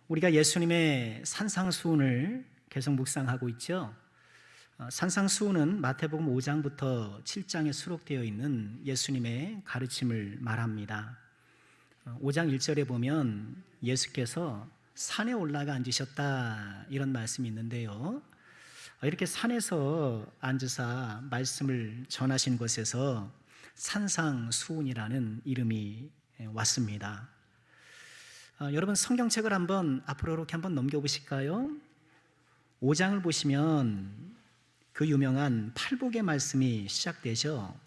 우리가 예수님의 산상수훈을 계속 묵상하고 있죠. 산상수훈은 마태복음 5장부터 7장에 수록되어 있는 예수님의 가르침을 말합니다. 5장 1절에 보면 예수께서 산에 올라가 앉으셨다 이런 말씀이 있는데요. 이렇게 산에서 앉으사 말씀을 전하신 곳에서 산상수훈이라는 이름이 왔습니다. 여러분 성경책을 앞으로 이렇게 한번 넘겨보실까요? 5장을 보시면 그 유명한 팔복의 말씀이 시작되죠.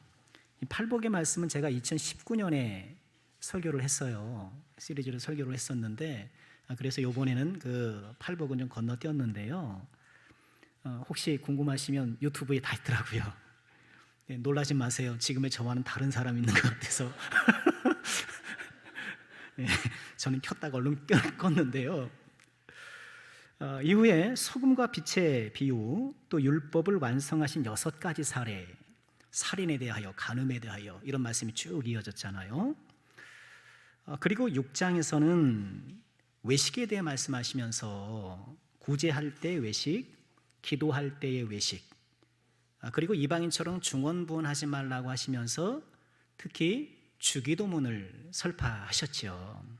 이 팔복의 말씀은 제가 2019년에 설교를 했어요. 시리즈로 설교를 했었는데 그래서 이번에는 그 팔복은 좀 건너뛰었는데요. 혹시 궁금하시면 유튜브에 다 있더라고요. 네, 놀라지 마세요. 지금의 저와는 다른 사람이 있는 것 같아서 네, 저는 켰다가 얼른 껐는데요. 이후에 소금과 빛의 비유, 또 율법을 완성하신 6가지 사례, 살인에 대하여, 간음에 대하여 이런 말씀이 쭉 이어졌잖아요. 그리고 6장에서는 외식에 대해 말씀하시면서 구제할 때 외식, 기도할 때의 외식, 그리고 이방인처럼 중언부언하지 말라고 하시면서 특히 주기도문을 설파하셨죠.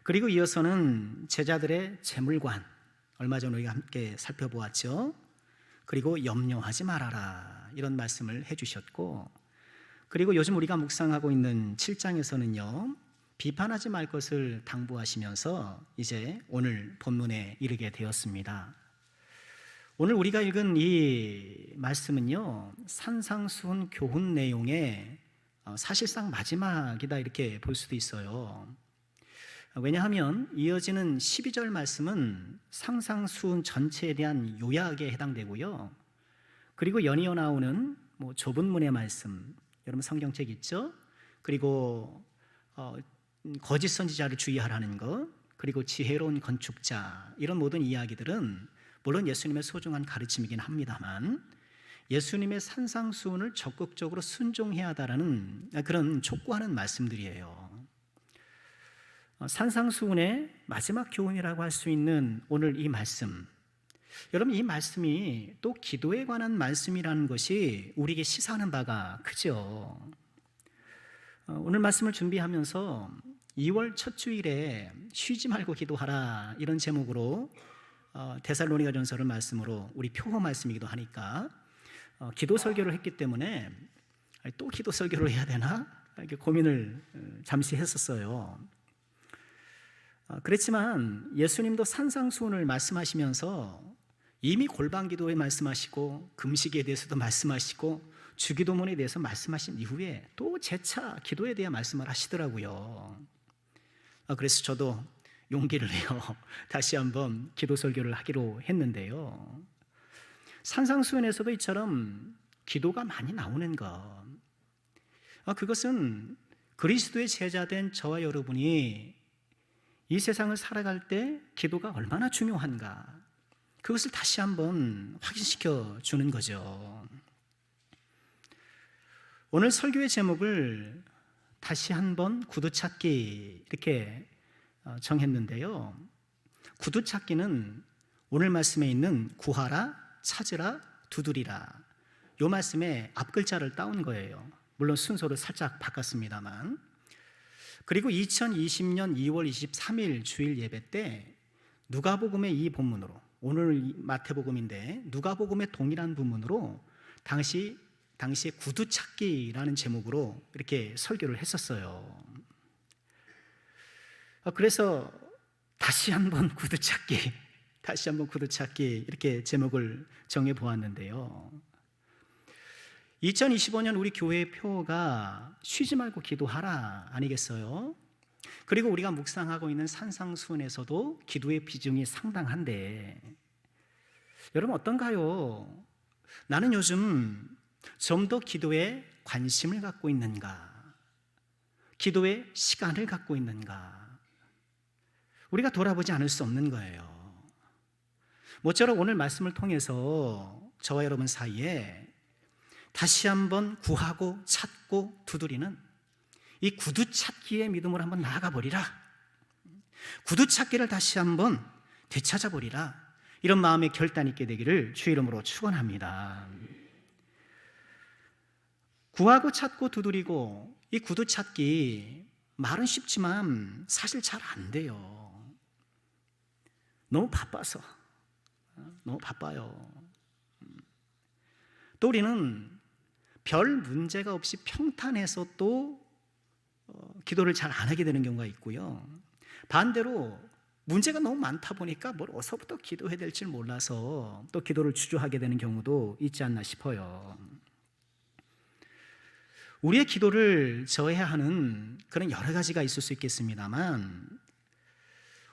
그리고 이어서는 제자들의 재물관, 얼마 전에 우리가 함께 살펴보았죠. 그리고 염려하지 말아라 이런 말씀을 해주셨고, 그리고 요즘 우리가 묵상하고 있는 7장에서는요 비판하지 말 것을 당부하시면서 이제 오늘 본문에 이르게 되었습니다. 오늘 우리가 읽은 이 말씀은요 산상수훈 교훈 내용의 사실상 마지막이다 이렇게 볼 수도 있어요. 왜냐하면 이어지는 12절 말씀은 산상수훈 전체에 대한 요약에 해당되고요. 그리고 연이어 나오는 좁은 문의 말씀, 여러분 성경책 있죠? 그리고 거짓 선지자를 주의하라는 것, 그리고 지혜로운 건축자, 이런 모든 이야기들은 물론 예수님의 소중한 가르침이긴 합니다만 예수님의 산상수훈을 적극적으로 순종해야 한다는 그런 촉구하는 말씀들이에요. 산상수훈의 마지막 교훈이라고 할 수 있는 오늘 이 말씀, 여러분 이 말씀이 또 기도에 관한 말씀이라는 것이 우리에게 시사하는 바가 크죠. 오늘 말씀을 준비하면서 2월 첫 주일에 쉬지 말고 기도하라 이런 제목으로 데살로니가 전서를 말씀으로 우리 표어 말씀이기도 하니까 기도 설교를 했기 때문에 또 기도 설교를 해야 되나 이렇게 고민을 잠시 했었어요. 그렇지만 예수님도 산상수훈을 말씀하시면서 이미 골방기도에 말씀하시고 금식에 대해서도 말씀하시고 주기도문에 대해서 말씀하신 이후에 또 재차 기도에 대해 말씀을 하시더라고요. 그래서 저도 용기를 내어 다시 한번 기도 설교를 하기로 했는데요. 산상수훈에서도 이처럼 기도가 많이 나오는 것, 그것은 그리스도의 제자된 저와 여러분이 이 세상을 살아갈 때 기도가 얼마나 중요한가, 그것을 다시 한번 확인시켜 주는 거죠. 오늘 설교의 제목을 다시 한번 구두찾기 이렇게 정했는데요. 구두찾기는 오늘 말씀에 있는 구하라, 찾으라, 두드리라 이 말씀의 앞글자를 따온 거예요. 물론 순서를 살짝 바꿨습니다만. 그리고 2020년 2월 23일 주일 예배 때 누가복음의 이 본문으로, 오늘 마태복음인데 누가복음의 동일한 부문으로 당시에 구두찾기라는 제목으로 이렇게 설교를 했었어요. 그래서 다시 한번 구두찾기 이렇게 제목을 정해 보았는데요. 2025년 우리 교회의 표어가 쉬지 말고 기도하라 아니겠어요? 그리고 우리가 묵상하고 있는 산상수훈에서도 기도의 비중이 상당한데, 여러분 어떤가요? 나는 요즘 좀 더 기도에 관심을 갖고 있는가? 기도에 시간을 갖고 있는가? 우리가 돌아보지 않을 수 없는 거예요. 모쪼록 오늘 말씀을 통해서 저와 여러분 사이에 다시 한번 구하고 찾고 두드리는 이 구두찾기의 믿음으로 한번 나아가 버리라. 구두찾기를 다시 한번 되찾아보리라. 이런 마음의 결단 있게 되기를 주의 이름으로 축원합니다. 구하고 찾고 두드리고, 이 구두찾기 말은 쉽지만 사실 잘 안 돼요. 너무 바빠서, 너무 바빠요. 또 우리는 별 문제가 없이 평탄해서 또 기도를 잘 안 하게 되는 경우가 있고요. 반대로 문제가 너무 많다 보니까 뭘 어디서부터 기도해야 될지 몰라서 또 기도를 주저하게 되는 경우도 있지 않나 싶어요. 우리의 기도를 저해하는 그런 여러 가지가 있을 수 있겠습니다만,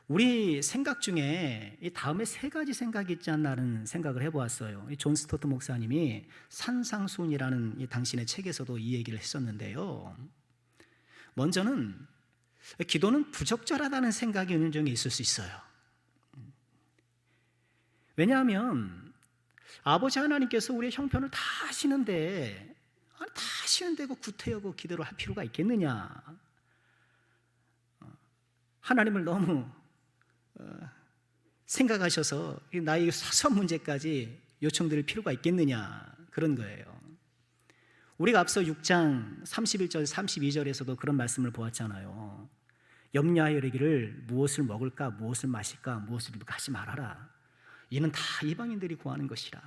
우리 생각 중에 이 다음에 세 가지 생각이 있지 않나는 생각을 해보았어요. 존 스토트 목사님이 산상수훈이라는 이 당신의 책에서도 이 얘기를 했었는데요. 먼저는 기도는 부적절하다는 생각이 은연중에 있을 수 있어요. 왜냐하면 아버지 하나님께서 우리의 형편을 다 아시는데, 다 아시는데 그 구태여고 기도를 할 필요가 있겠느냐? 하나님을 너무 생각하셔서 나의 사소한 문제까지 요청드릴 필요가 있겠느냐, 그런 거예요. 우리가 앞서 6장 31절 32절에서도 그런 말씀을 보았잖아요. 염려하여 이르기를 무엇을 먹을까, 무엇을 마실까, 무엇을 입을까 하지 말아라. 이는 다 이방인들이 구하는 것이라.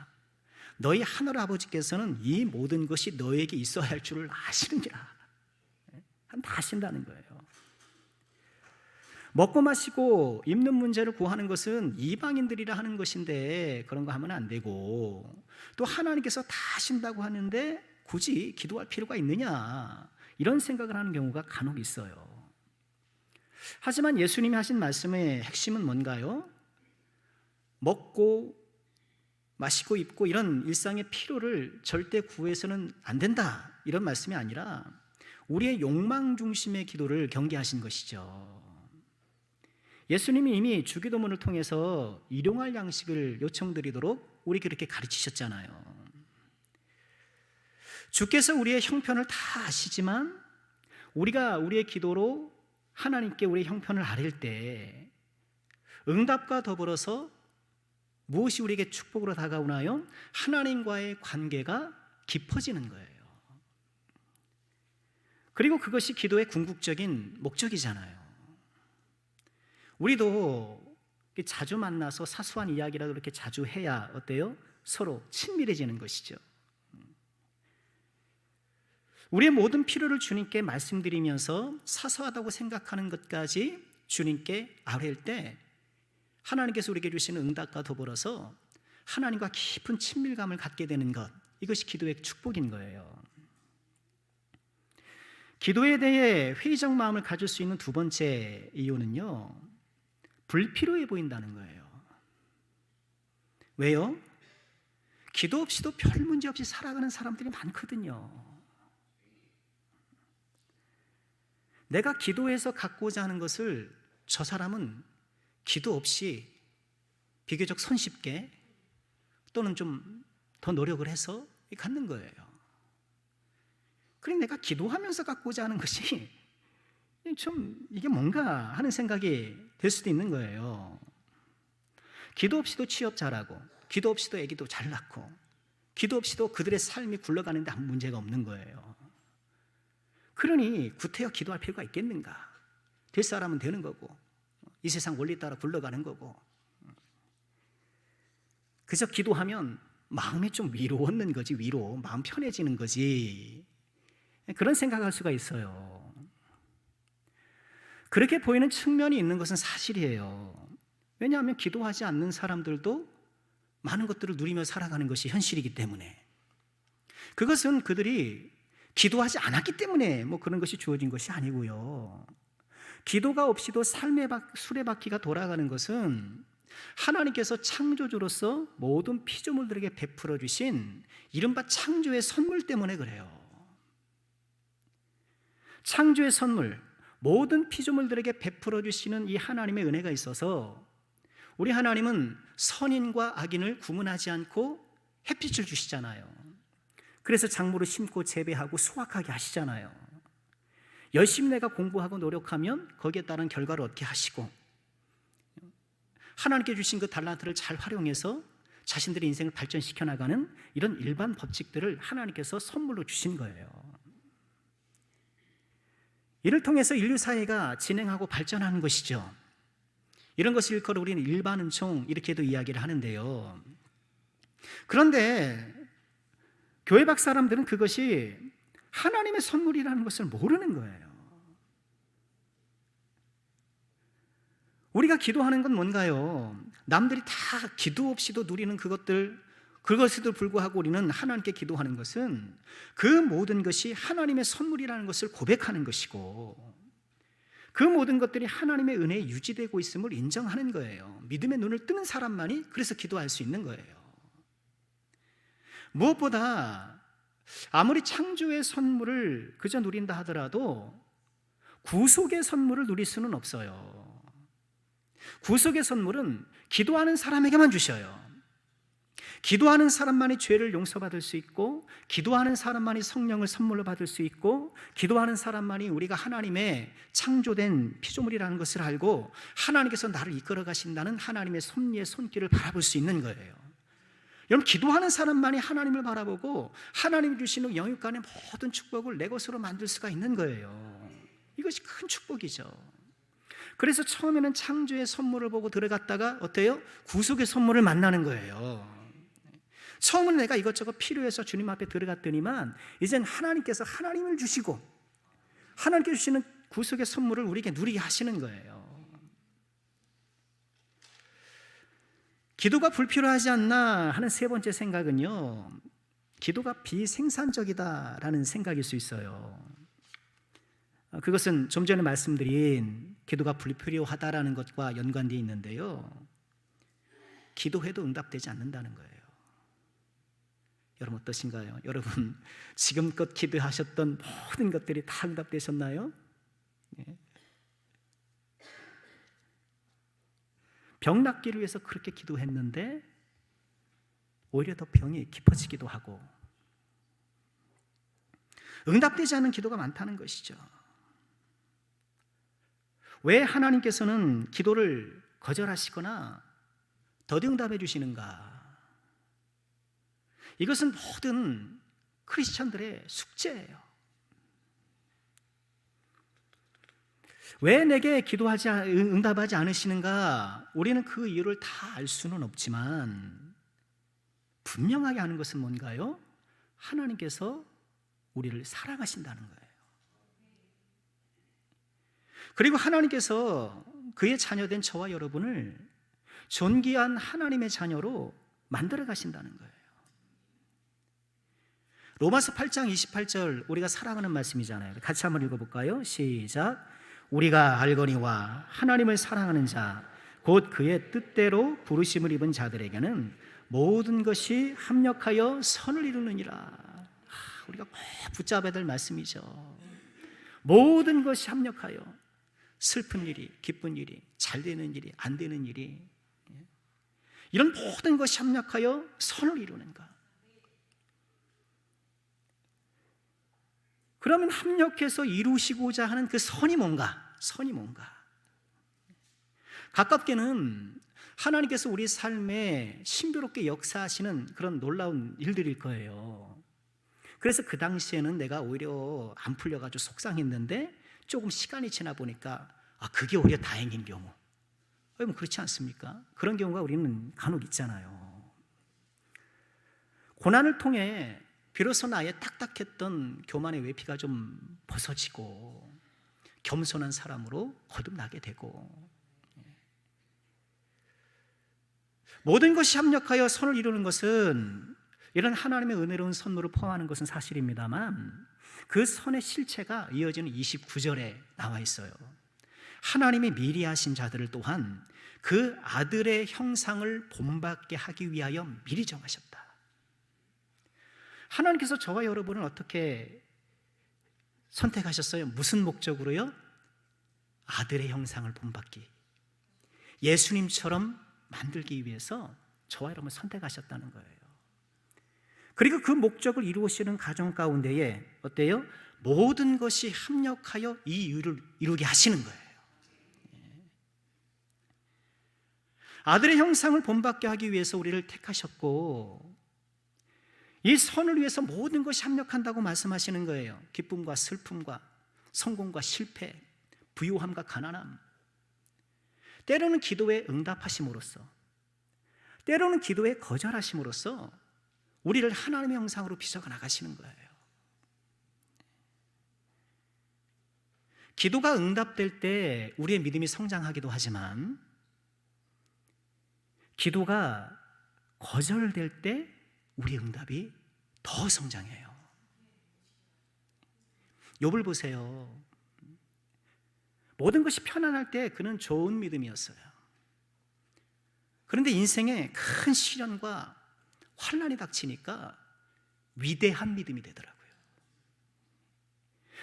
너희 하늘 아버지께서는 이 모든 것이 너에게 있어야 할 줄을 아시느니라. 다 아신다는 거예요. 먹고 마시고 입는 문제를 구하는 것은 이방인들이라 하는 것인데 그런 거 하면 안 되고, 또 하나님께서 다 아신다고 하는데 굳이 기도할 필요가 있느냐, 이런 생각을 하는 경우가 간혹 있어요. 하지만 예수님이 하신 말씀의 핵심은 뭔가요? 먹고 마시고 입고 이런 일상의 필요를 절대 구해서는 안 된다, 이런 말씀이 아니라 우리의 욕망 중심의 기도를 경계하신 것이죠. 예수님이 이미 주기도문을 통해서 일용할 양식을 요청드리도록 우리 그렇게 가르치셨잖아요. 주께서 우리의 형편을 다 아시지만 우리가 우리의 기도로 하나님께 우리의 형편을 아릴 때 응답과 더불어서 무엇이 우리에게 축복으로 다가오나요? 하나님과의 관계가 깊어지는 거예요. 그리고 그것이 기도의 궁극적인 목적이잖아요. 우리도 자주 만나서 사소한 이야기라도 이렇게 자주 해야 어때요? 서로 친밀해지는 것이죠. 우리의 모든 필요를 주님께 말씀드리면서 사소하다고 생각하는 것까지 주님께 아뢰일 때 하나님께서 우리에게 주시는 응답과 더불어서 하나님과 깊은 친밀감을 갖게 되는 것, 이것이 기도의 축복인 거예요. 기도에 대해 회의적 마음을 가질 수 있는 두 번째 이유는요, 불필요해 보인다는 거예요. 왜요? 기도 없이도 별 문제 없이 살아가는 사람들이 많거든요. 내가 기도해서 갖고자 하는 것을 저 사람은 기도 없이 비교적 손쉽게 또는 좀 더 노력을 해서 갖는 거예요. 그러니 내가 기도하면서 갖고자 하는 것이 좀 이게 뭔가 하는 생각이 될 수도 있는 거예요. 기도 없이도 취업 잘하고, 기도 없이도 아기도 잘 낳고, 기도 없이도 그들의 삶이 굴러가는데 아무 문제가 없는 거예요. 그러니 구태여 기도할 필요가 있겠는가? 될 사람은 되는 거고, 이 세상 원리 따라 굴러가는 거고, 그저 기도하면 마음이 좀 위로 얻는 거지, 위로 마음 편해지는 거지, 그런 생각할 수가 있어요. 그렇게 보이는 측면이 있는 것은 사실이에요. 왜냐하면 기도하지 않는 사람들도 많은 것들을 누리며 살아가는 것이 현실이기 때문에, 그것은 그들이 기도하지 않았기 때문에 뭐 그런 것이 주어진 것이 아니고요. 기도가 없이도 삶의 수레바퀴가 돌아가는 것은 하나님께서 창조주로서 모든 피조물들에게 베풀어 주신 이른바 창조의 선물 때문에 그래요. 창조의 선물, 모든 피조물들에게 베풀어 주시는 이 하나님의 은혜가 있어서 우리 하나님은 선인과 악인을 구분하지 않고 햇빛을 주시잖아요. 그래서 작물을 심고 재배하고 수확하게 하시잖아요. 열심히 내가 공부하고 노력하면 거기에 따른 결과를 얻게 하시고, 하나님께 주신 그 달란트를 잘 활용해서 자신들의 인생을 발전시켜 나가는 이런 일반 법칙들을 하나님께서 선물로 주신 거예요. 이를 통해서 인류 사회가 진행하고 발전하는 것이죠. 이런 것을 일컬어 우리는 일반 은총 이렇게도 이야기를 하는데요. 그런데 교회 밖 사람들은 그것이 하나님의 선물이라는 것을 모르는 거예요. 우리가 기도하는 건 뭔가요? 남들이 다 기도 없이도 누리는 그것에도 불구하고 우리는 하나님께 기도하는 것은 그 모든 것이 하나님의 선물이라는 것을 고백하는 것이고, 그 모든 것들이 하나님의 은혜에 유지되고 있음을 인정하는 거예요. 믿음의 눈을 뜨는 사람만이 그래서 기도할 수 있는 거예요. 무엇보다 아무리 창조의 선물을 그저 누린다 하더라도 구속의 선물을 누릴 수는 없어요. 구속의 선물은 기도하는 사람에게만 주셔요. 기도하는 사람만이 죄를 용서받을 수 있고, 기도하는 사람만이 성령을 선물로 받을 수 있고, 기도하는 사람만이 우리가 하나님의 창조된 피조물이라는 것을 알고 하나님께서 나를 이끌어 가신다는 하나님의 섭리의 손길을 바라볼 수 있는 거예요. 여러분, 기도하는 사람만이 하나님을 바라보고 하나님이 주시는 영육간의 모든 축복을 내 것으로 만들 수가 있는 거예요. 이것이 큰 축복이죠. 그래서 처음에는 창조의 선물을 보고 들어갔다가 어때요? 구속의 선물을 만나는 거예요. 처음은 내가 이것저것 필요해서 주님 앞에 들어갔더니만 이젠 하나님께서 하나님을 주시고 하나님께 주시는 구속의 선물을 우리에게 누리게 하시는 거예요. 기도가 불필요하지 않나 하는 세 번째 생각은요, 기도가 비생산적이다라는 생각일 수 있어요. 그것은 좀 전에 말씀드린 기도가 불필요하다라는 것과 연관되어 있는데요, 기도해도 응답되지 않는다는 거예요. 여러분 어떠신가요? 여러분 지금껏 기도하셨던 모든 것들이 다 응답되셨나요? 네. 병 낫기를 위해서 그렇게 기도했는데 오히려 더 병이 깊어지기도 하고 응답되지 않은 기도가 많다는 것이죠. 왜 하나님께서는 기도를 거절하시거나 더디 응답해 주시는가? 이것은 모든 크리스천들의 숙제예요. 왜 내게 응답하지 않으시는가? 우리는 그 이유를 다 알 수는 없지만 분명하게 아는 것은 뭔가요? 하나님께서 우리를 사랑하신다는 거예요. 그리고 하나님께서 그의 자녀된 저와 여러분을 존귀한 하나님의 자녀로 만들어 가신다는 거예요. 로마서 8장 28절 우리가 사랑하는 말씀이잖아요. 같이 한번 읽어볼까요? 시작. 우리가 알거니와 하나님을 사랑하는 자 곧 그의 뜻대로 부르심을 입은 자들에게는 모든 것이 합력하여 선을 이루느니라. 우리가 꼭 붙잡아야 될 말씀이죠. 모든 것이 합력하여, 슬픈 일이, 기쁜 일이, 잘 되는 일이, 안 되는 일이, 이런 모든 것이 합력하여 선을 이루는 것. 그러면 합력해서 이루시고자 하는 그 선이 뭔가? 선이 뭔가? 가깝게는 하나님께서 우리 삶에 신비롭게 역사하시는 그런 놀라운 일들일 거예요. 그래서 그 당시에는 내가 오히려 안 풀려가지고 속상했는데 조금 시간이 지나 보니까 그게 오히려 다행인 경우. 여러분 그렇지 않습니까? 그런 경우가 우리는 간혹 있잖아요. 고난을 통해 비로소 나의 딱딱했던 교만의 외피가 좀 벗어지고 겸손한 사람으로 거듭나게 되고, 모든 것이 합력하여 선을 이루는 것은 이런 하나님의 은혜로운 선물을 포함하는 것은 사실입니다만 그 선의 실체가 이어지는 29절에 나와 있어요. 하나님이 미리 하신 자들을 또한 그 아들의 형상을 본받게 하기 위하여 미리 정하셨다. 하나님께서 저와 여러분을 어떻게 선택하셨어요? 무슨 목적으로요? 아들의 형상을 본받기, 예수님처럼 만들기 위해서 저와 여러분을 선택하셨다는 거예요. 그리고 그 목적을 이루시는 가정 가운데에 어때요? 모든 것이 합력하여 이 이유를 이루게 하시는 거예요. 아들의 형상을 본받게 하기 위해서 우리를 택하셨고, 이 선을 위해서 모든 것이 합력한다고 말씀하시는 거예요. 기쁨과 슬픔과 성공과 실패, 부유함과 가난함. 때로는 기도에 응답하심으로써, 때로는 기도에 거절하심으로써 우리를 하나님의 형상으로 빚어가 나가시는 거예요. 기도가 응답될 때 우리의 믿음이 성장하기도 하지만, 기도가 거절될 때 우리의 응답이 더 성장해요. 욥을 보세요. 모든 것이 편안할 때 그는 좋은 믿음이었어요. 그런데 인생에 큰 시련과 환난이 닥치니까 위대한 믿음이 되더라고요.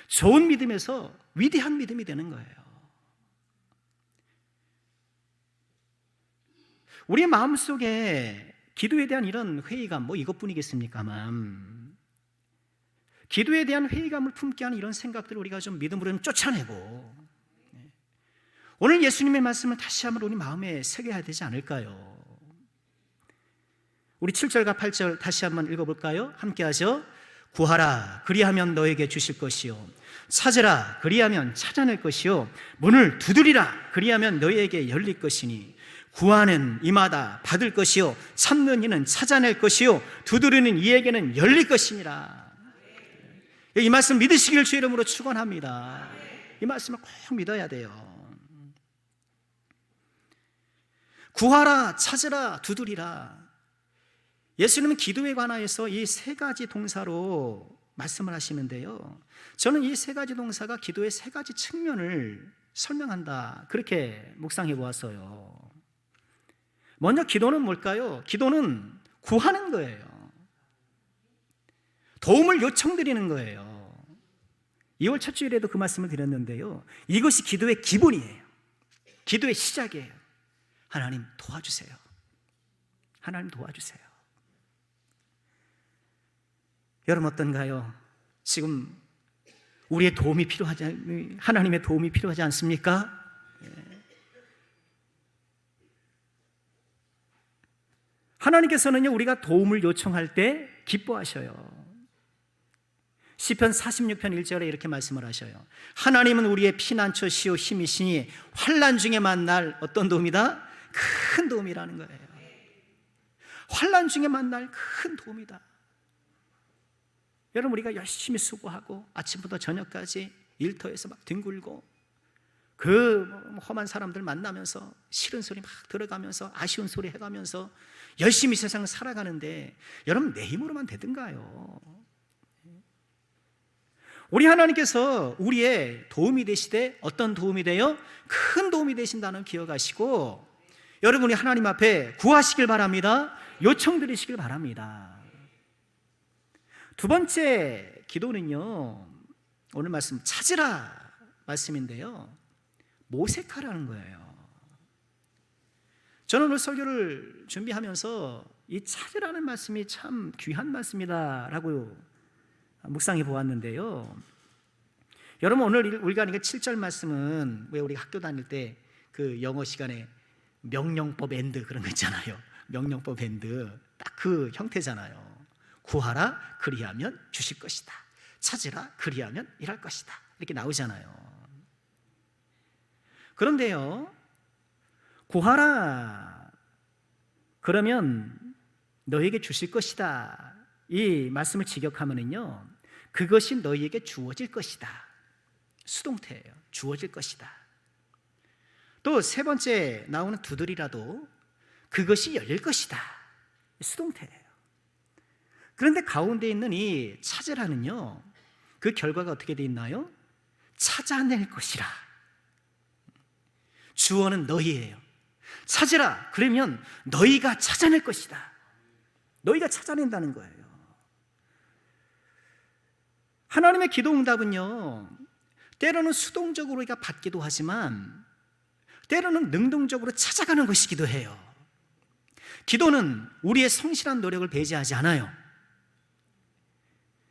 좋은 믿음에서 위대한 믿음이 되는 거예요. 우리의 마음속에 기도에 대한 이런 회의감, 이것뿐이겠습니까만, 기도에 대한 회의감을 품게 하는 이런 생각들을 우리가 좀 믿음으로 좀 쫓아내고, 오늘 예수님의 말씀을 다시 한번 우리 마음에 새겨야 되지 않을까요? 우리 7절과 8절 다시 한번 읽어볼까요? 함께 하죠. 구하라, 그리하면 너에게 주실 것이요, 찾으라, 그리하면 찾아낼 것이요, 문을 두드리라, 그리하면 너에게 열릴 것이니, 구하는 이마다 받을 것이요, 찾는 이는 찾아낼 것이요, 두드리는 이에게는 열릴 것이니라. 이 말씀 믿으시길 주 이름으로 축원합니다. 이 말씀을 꼭 믿어야 돼요. 구하라, 찾으라, 두드리라. 예수님은 기도에 관하여서 이 세 가지 동사로 말씀을 하시는데요, 저는 이 세 가지 동사가 기도의 세 가지 측면을 설명한다, 그렇게 묵상해 보았어요. 먼저 기도는 뭘까요? 기도는 구하는 거예요. 도움을 요청드리는 거예요. 2월 첫 주일에도 그 말씀을 드렸는데요, 이것이 기도의 기본이에요. 기도의 시작이에요. 하나님 도와주세요. 하나님 도와주세요. 여러분 어떤가요? 지금 우리의 도움이 필요하지, 하나님의 도움이 필요하지 않습니까? 하나님께서는요, 우리가 도움을 요청할 때 기뻐하셔요. 시편 46편 1절에 이렇게 말씀을 하셔요. 하나님은 우리의 피난처시오 힘이시니 환난 중에 만날 어떤 도움이다? 큰 도움이라는 거예요. 환난 중에 만날 큰 도움이다. 여러분, 우리가 열심히 수고하고 아침부터 저녁까지 일터에서 막 뒹굴고 그 험한 사람들 만나면서 싫은 소리 막 들어가면서 아쉬운 소리 해가면서 열심히 세상을 살아가는데, 여러분 내 힘으로만 되든가요? 우리 하나님께서 우리의 도움이 되시되 어떤 도움이 돼요? 큰 도움이 되신다는 기억하시고, 여러분이 하나님 앞에 구하시길 바랍니다. 요청드리시길 바랍니다. 두 번째 기도는요, 오늘 말씀 찾으라 말씀인데요, 모색하라는 거예요. 저는 오늘 설교를 준비하면서 이 찾으라는 말씀이 참 귀한 말씀이다라고 묵상해 보았는데요, 여러분 오늘 우리가 하는 7절 말씀은 왜 우리 학교 다닐 때 그 영어 시간에 명령법 앤드 그런 거 있잖아요. 명령법 앤드 딱 그 형태잖아요. 구하라, 그리하면 주실 것이다. 찾으라, 그리하면 일할 것이다. 이렇게 나오잖아요. 그런데요, 구하라, 그러면 너에게 주실 것이다, 이 말씀을 직역하면은요, 그것이 너희에게 주어질 것이다. 수동태예요. 주어질 것이다. 또 세 번째 나오는 두드리라도 그것이 열릴 것이다. 수동태예요. 그런데 가운데 있는 이 찾으라는요, 그 결과가 어떻게 돼 있나요? 찾아낼 것이라. 주어는 너희예요. 찾으라, 그러면 너희가 찾아낼 것이다. 너희가 찾아낸다는 거예요. 하나님의 기도 응답은요, 때로는 수동적으로 우리가 받기도 하지만 때로는 능동적으로 찾아가는 것이기도 해요. 기도는 우리의 성실한 노력을 배제하지 않아요.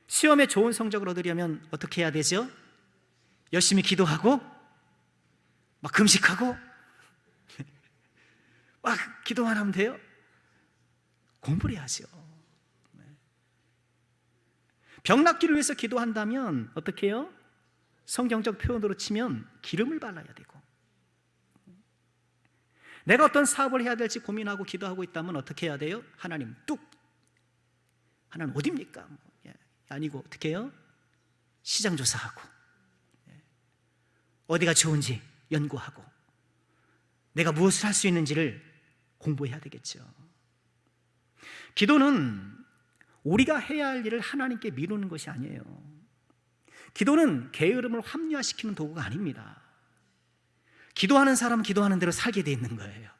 시험에 좋은 성적을 얻으려면 어떻게 해야 되죠? 열심히 기도하고 막 금식하고 막 기도만 하면 돼요? 공부를 해야죠. 병 낫기를 위해서 기도한다면 어떻게 해요? 성경적 표현으로 치면 기름을 발라야 되고, 내가 어떤 사업을 해야 될지 고민하고 기도하고 있다면 어떻게 해야 돼요? 하나님 뚝! 하나님 어디입니까? 아니고 어떻게 해요? 시장 조사하고, 어디가 좋은지 연구하고, 내가 무엇을 할 수 있는지를 공부해야 되겠죠. 기도는 우리가 해야 할 일을 하나님께 미루는 것이 아니에요. 기도는 게으름을 합리화시키는 도구가 아닙니다. 기도하는 사람은 기도하는 대로 살게 되어 있는 거예요.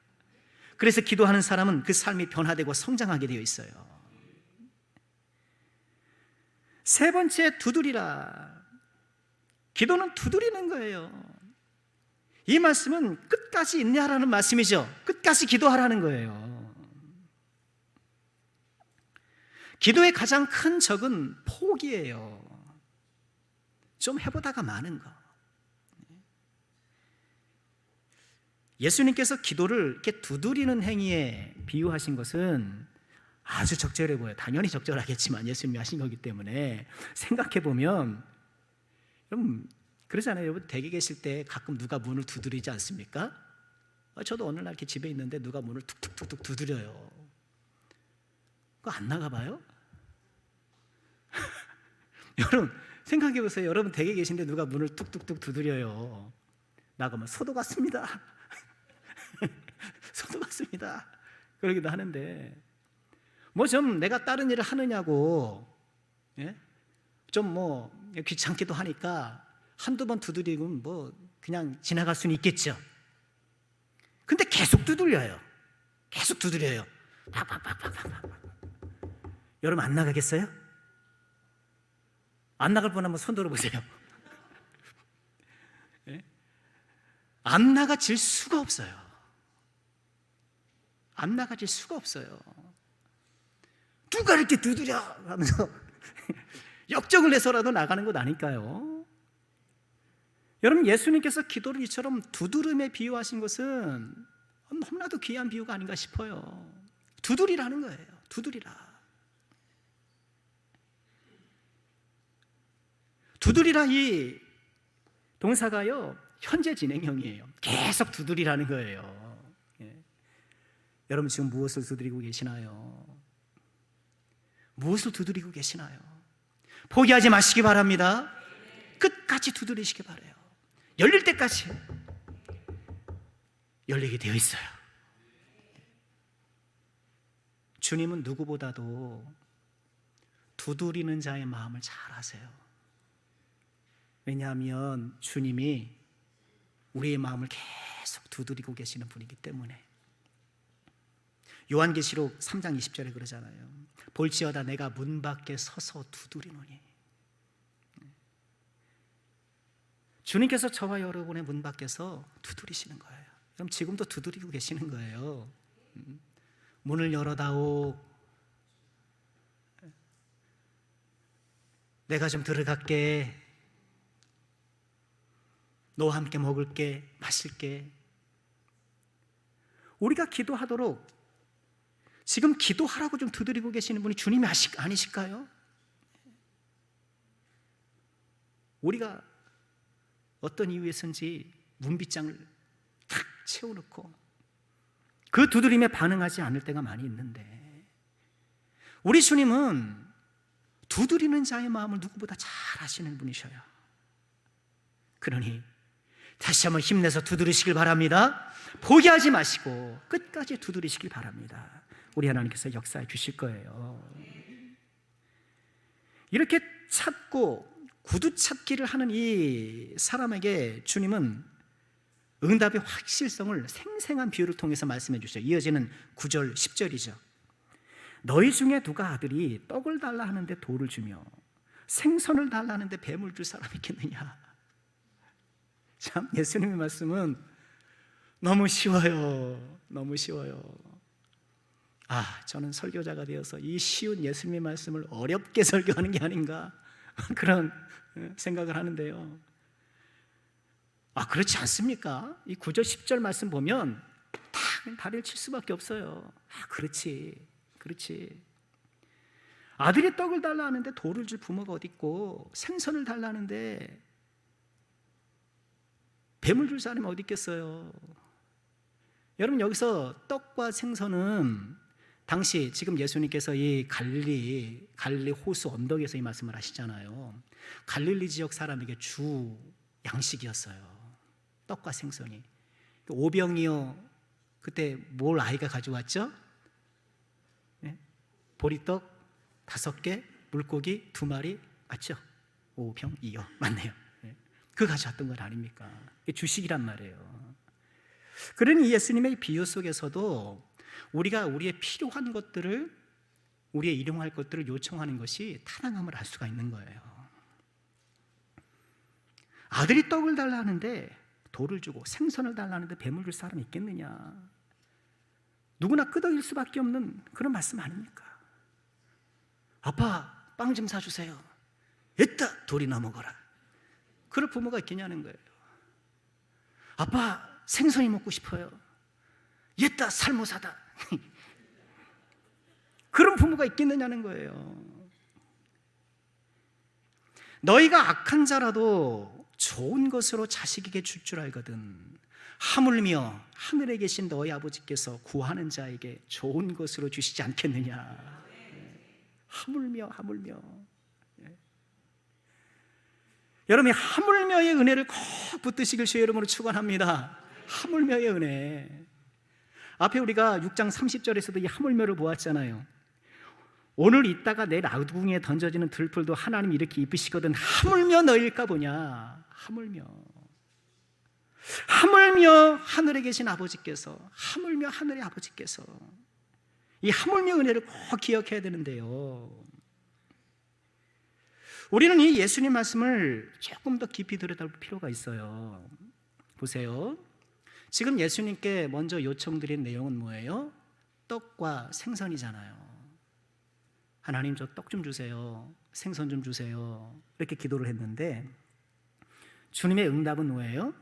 그래서 기도하는 사람은 그 삶이 변화되고 성장하게 되어 있어요. 세 번째, 두드리라. 기도는 두드리는 거예요. 이 말씀은 끝까지 인내하라는 말씀이죠. 끝까지 기도하라는 거예요. 기도의 가장 큰 적은 포기예요. 좀 해보다가 마는 거. 예수님께서 기도를 이렇게 두드리는 행위에 비유하신 것은 아주 적절해 보여요. 당연히 적절하겠지만 예수님이 하신 거기 때문에 생각해 보면, 여러분 그러잖아요. 여러분 댁에 계실 때 가끔 누가 문을 두드리지 않습니까? 저도 어느 날 이렇게 집에 있는데 누가 문을 툭툭툭툭 두드려요. 그거 안 나가봐요? 여러분 생각해 보세요. 여러분 댁에 계신데 누가 문을 툭툭툭 두드려요. 나가면 소도 같습니다. 소도 같습니다. 그러기도 하는데, 뭐 좀 내가 다른 일을 하느냐고, 좀 뭐 귀찮기도 하니까 한두 번 두드리고 뭐 그냥 지나갈 수는 있겠죠. 근데 계속 두드려요. 계속 두드려요. 팍팍팍팍팍. 여러분 안 나가겠어요? 안 나갈 뻔 한번 손 들어보세요. 안 나가질 수가 없어요. 안 나가질 수가 없어요. 누가 이렇게 두드려 하면서 역정을 내서라도 나가는 것 아닐까요? 여러분 예수님께서 기도를 이처럼 두드름에 비유하신 것은 너무나도 귀한 비유가 아닌가 싶어요. 두드리라는 거예요. 두드리라. 두드리라 이 동사가요 현재 진행형이에요. 계속 두드리라는 거예요. 여러분 지금 무엇을 두드리고 계시나요? 무엇을 두드리고 계시나요? 포기하지 마시기 바랍니다. 끝까지 두드리시기 바라요. 열릴 때까지 열리게 되어 있어요. 주님은 누구보다도 두드리는 자의 마음을 잘 아세요. 왜냐하면 주님이 우리의 마음을 계속 두드리고 계시는 분이기 때문에. 요한계시록 3장 20절에 그러잖아요. 볼지어다 내가 문 밖에 서서 두드리노니. 주님께서 저와 여러분의 문 밖에서 두드리시는 거예요. 그럼 지금도 두드리고 계시는 거예요. 문을 열어다오. 내가 좀 들어갈게. 너와 함께 먹을게, 마실게. 우리가 기도하도록 지금 기도하라고 좀 두드리고 계시는 분이 주님이 아니실까요? 우리가 어떤 이유에선지 문빗장을 탁 채워놓고 그 두드림에 반응하지 않을 때가 많이 있는데, 우리 주님은 두드리는 자의 마음을 누구보다 잘 아시는 분이셔요. 그러니 다시 한번 힘내서 두드리시길 바랍니다. 포기하지 마시고 끝까지 두드리시길 바랍니다. 우리 하나님께서 역사해 주실 거예요. 이렇게 찾고 구두찾기를 하는 이 사람에게 주님은 응답의 확실성을 생생한 비유를 통해서 말씀해 주셔요. 이어지는 9절 10절이죠. 너희 중에 누가 아들이 떡을 달라 하는데 돌을 주며 생선을 달라 하는데 뱀을 줄 사람이 있겠느냐. 참 예수님의 말씀은 너무 쉬워요. 너무 쉬워요. 저는 설교자가 되어서 이 쉬운 예수님의 말씀을 어렵게 설교하는 게 아닌가 그런 생각을 하는데요. 그렇지 않습니까? 이 9절 10절 말씀 보면 딱 다리를 칠 수밖에 없어요. 그렇지. 아들이 떡을 달라 하는데 돌을 줄 부모가 어디 있고, 생선을 달라 하는데 뱀을 줄 사람이 어디 있겠어요? 여러분, 여기서 떡과 생선은 당시 지금 예수님께서 이 갈릴리 호수 언덕에서 이 말씀을 하시잖아요. 갈릴리 지역 사람에게 주 양식이었어요. 떡과 생선이. 오병이어 그때 뭘 아이가 가져왔죠? 네? 보리떡 5개, 물고기 2마리, 맞죠? 오병이어 맞네요. 네. 그거 가져왔던 건 아닙니까? 주식이란 말이에요. 그러니 예수님의 비유 속에서도 우리가 우리의 필요한 것들을, 우리의 일용할 것들을 요청하는 것이 타당함을 알 수가 있는 거예요. 아들이 떡을 달라 하는데 돌을 주고, 생선을 달라 하는데 뱀을 줄 사람이 있겠느냐? 누구나 끄덕일 수밖에 없는 그런 말씀 아닙니까? 아빠, 빵 좀 사주세요. 에따, 돌이나 먹어라. 그럴 부모가 있겠냐는 거예요. 아빠, 생선이 먹고 싶어요. 옛다, 살모사다. 그런 부모가 있겠느냐는 거예요. 너희가 악한 자라도 좋은 것으로 자식에게 줄 줄 알거든. 하물며 하늘에 계신 너희 아버지께서 구하는 자에게 좋은 것으로 주시지 않겠느냐. 하물며. 여러분이 하물며의 은혜를 꼭 붙드시길 주의 이름으로 축원합니다. 하물며의 은혜. 앞에 우리가 6장 30절에서도 이 하물며를 보았잖아요. 오늘 있다가 내일 아두궁에 던져지는 들풀도 하나님이 이렇게 입으시거든. 하물며 너일까 보냐. 하물며 하늘에 계신 아버지께서, 하물며 하늘의 아버지께서, 이 하물며 은혜를 꼭 기억해야 되는데요. 우리는 이 예수님 말씀을 조금 더 깊이 들여다볼 필요가 있어요. 보세요. 지금 예수님께 먼저 요청드린 내용은 뭐예요? 떡과 생선이잖아요. 하나님, 저 떡 좀 주세요. 생선 좀 주세요. 이렇게 기도를 했는데 주님의 응답은 뭐예요?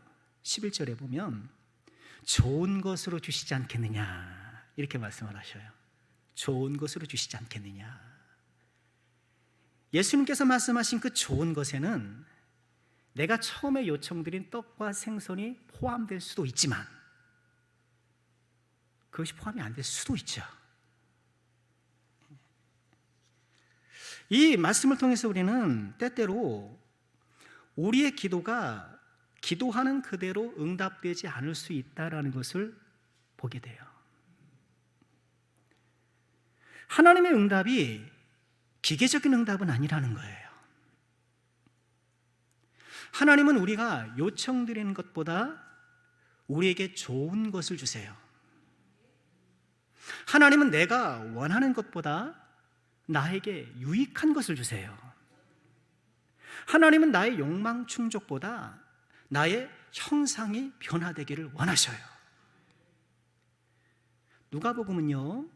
11절에 보면 좋은 것으로 주시지 않겠느냐, 이렇게 말씀을 하셔요. 좋은 것으로 주시지 않겠느냐. 예수님께서 말씀하신 그 좋은 것에는 내가 처음에 요청드린 떡과 생선이 포함될 수도 있지만 그것이 포함이 안 될 수도 있죠. 이 말씀을 통해서 우리는 때때로 우리의 기도가 기도하는 그대로 응답되지 않을 수 있다는 것을 보게 돼요. 하나님의 응답이 기계적인 응답은 아니라는 거예요. 하나님은 우리가 요청드리는 것보다 우리에게 좋은 것을 주세요. 하나님은 내가 원하는 것보다 나에게 유익한 것을 주세요. 하나님은 나의 욕망 충족보다 나의 형상이 변화되기를 원하셔요. 누가복음은요,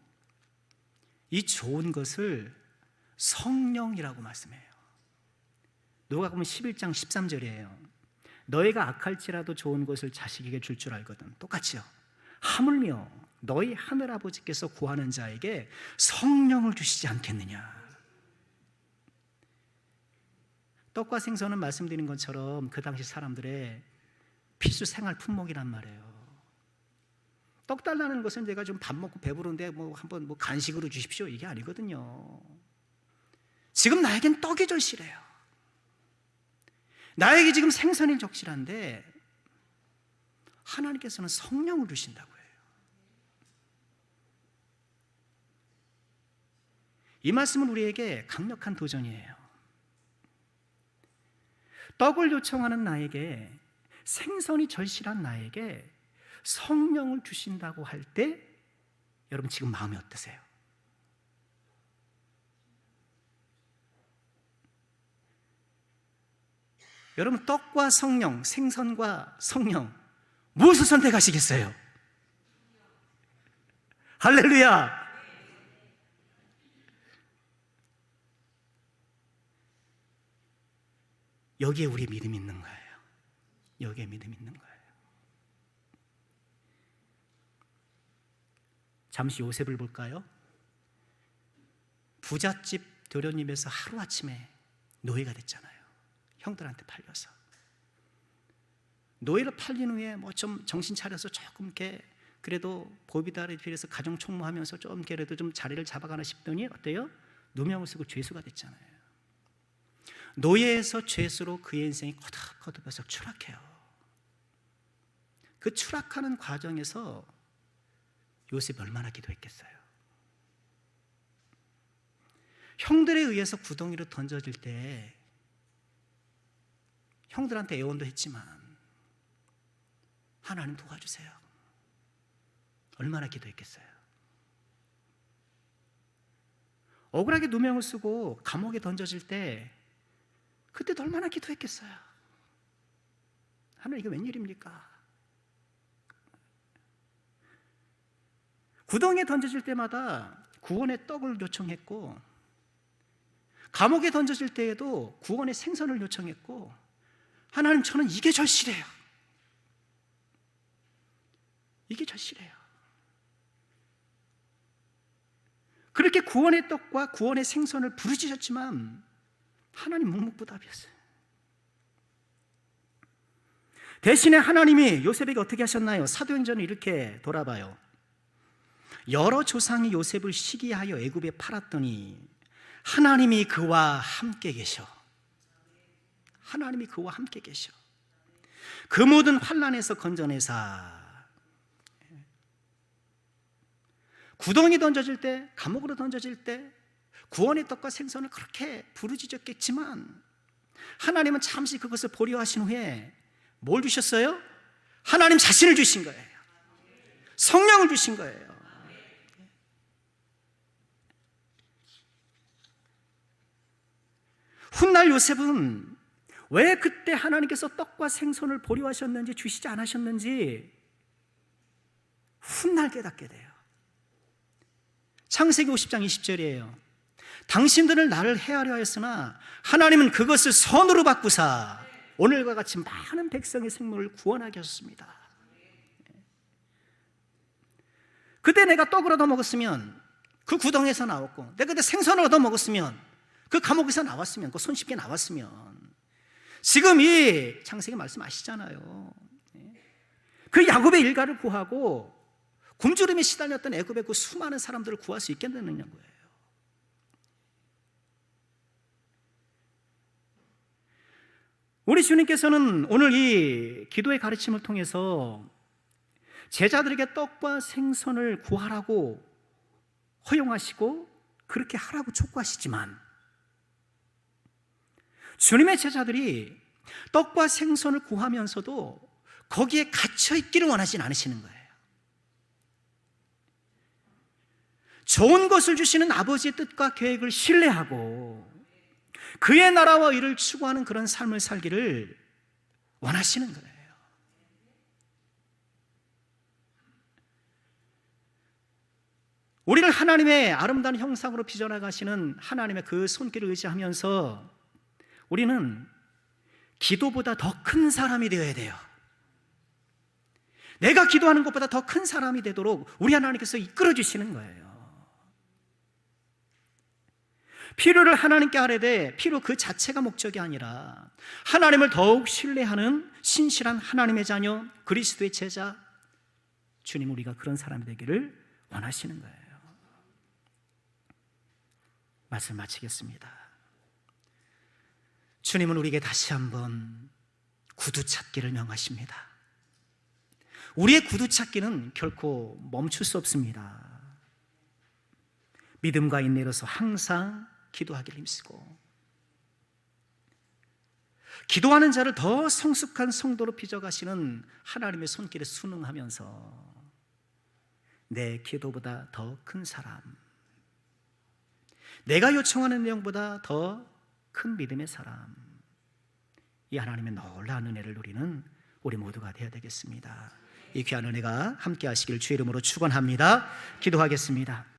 이 좋은 것을 성령이라고 말씀해요. 누가복음 11장 13절이에요. 너희가 악할지라도 좋은 것을 자식에게 줄 줄 알거든. 똑같이요. 하물며 너희 하늘아버지께서 구하는 자에게 성령을 주시지 않겠느냐. 떡과 생선은 말씀드린 것처럼 그 당시 사람들의 필수 생활 품목이란 말이에요. 떡 달라는 것은 제가 좀 밥 먹고 배부른데 한번 간식으로 주십시오, 이게 아니거든요. 지금 나에겐 떡이 절실해요. 나에게 지금 생선이 적실한데 하나님께서는 성령을 주신다고 해요. 이 말씀은 우리에게 강력한 도전이에요. 떡을 요청하는 나에게, 생선이 절실한 나에게 성령을 주신다고 할 때 여러분 지금 마음이 어떠세요? 여러분, 떡과 성령, 생선과 성령, 무엇을 선택하시겠어요? 할렐루야! 여기에 우리 믿음이 있는 거예요. 여기에 믿음이 있는 거예요. 잠시 요셉을 볼까요? 부잣집 도련님에서 하루아침에 노예가 됐잖아요. 형들한테 팔려서. 노예를 팔린 후에 뭐 좀 정신 차려서 조금 이렇게 그래도 보비다를 비해서 가정 총무하면서 좀 그래도 좀 자리를 잡아가나 싶더니 어때요? 누명을 쓰고 죄수가 됐잖아요. 노예에서 죄수로 그의 인생이 거듭거듭해서 추락해요. 그 추락하는 과정에서 요셉이 얼마나 기도했겠어요. 형들에 의해서 구덩이로 던져질 때 형들한테 애원도 했지만 하나님 도와주세요. 얼마나 기도했겠어요. 억울하게 누명을 쓰고 감옥에 던져질 때 그때도 얼마나 기도했겠어요. 하나님 이게 웬일입니까? 구덩이에 던져질 때마다 구원의 떡을 요청했고 감옥에 던져질 때에도 구원의 생선을 요청했고 하나님 저는 이게 절실해요. 이게 절실해요. 그렇게 구원의 떡과 구원의 생선을 부르짖었지만 하나님 묵묵부답이었어요. 대신에 하나님이 요셉에게 어떻게 하셨나요? 사도행전을 이렇게 돌아봐요. 여러 조상이 요셉을 시기하여 애굽에 팔았더니 하나님이 그와 함께 계셔. 하나님이 그와 함께 계셔. 그 모든 환난에서 건져내사. 구덩이 던져질 때, 감옥으로 던져질 때 구원의 떡과 생선을 그렇게 부르짖었겠지만 하나님은 잠시 그것을 보류하신 후에 뭘 주셨어요? 하나님 자신을 주신 거예요. 성령을 주신 거예요. 훗날 요셉은 왜 그때 하나님께서 떡과 생선을 보류하셨는지 주시지 않으셨는지 훗날 깨닫게 돼요. 창세기 50장 20절이에요. 당신들은 나를 해하려 하였으나 하나님은 그것을 선으로 바꾸사 오늘과 같이 많은 백성의 생명을 구원하게 하셨습니다. 그때 내가 떡을 얻어 먹었으면 그 구덩이에서 나왔고 내가 그때 생선을 얻어 먹었으면 그 감옥에서 나왔으면 그 손쉽게 나왔으면 지금 이 창세기 말씀 아시잖아요. 그 야곱의 일가를 구하고 굶주림에 시달렸던 애굽의 그 수많은 사람들을 구할 수 있겠느냐는 거예요. 우리 주님께서는 오늘 이 기도의 가르침을 통해서 제자들에게 떡과 생선을 구하라고 허용하시고 그렇게 하라고 촉구하시지만 주님의 제자들이 떡과 생선을 구하면서도 거기에 갇혀 있기를 원하진 않으시는 거예요. 좋은 것을 주시는 아버지의 뜻과 계획을 신뢰하고 그의 나라와 의를 추구하는 그런 삶을 살기를 원하시는 거예요. 우리를 하나님의 아름다운 형상으로 빚어나가시는 하나님의 그 손길을 의지하면서 우리는 기도보다 더 큰 사람이 되어야 돼요. 내가 기도하는 것보다 더 큰 사람이 되도록 우리 하나님께서 이끌어 주시는 거예요. 필요를 하나님께 아뢰되 필요 그 자체가 목적이 아니라 하나님을 더욱 신뢰하는 신실한 하나님의 자녀, 그리스도의 제자, 주님 우리가 그런 사람이 되기를 원하시는 거예요. 말씀 마치겠습니다. 주님은 우리에게 다시 한번 구두 찾기를 명하십니다. 우리의 구두 찾기는 결코 멈출 수 없습니다. 믿음과 인내로서 항상 기도하기를 힘쓰고 기도하는 자를 더 성숙한 성도로 빚어가시는 하나님의 손길에 순응하면서 내 기도보다 더 큰 사람, 내가 요청하는 내용보다 더 큰 믿음의 사람, 이 하나님의 놀라운 은혜를 누리는 우리 모두가 되어야 되겠습니다. 이 귀한 은혜가 함께 하시길 주의 이름으로 축원합니다. 기도하겠습니다.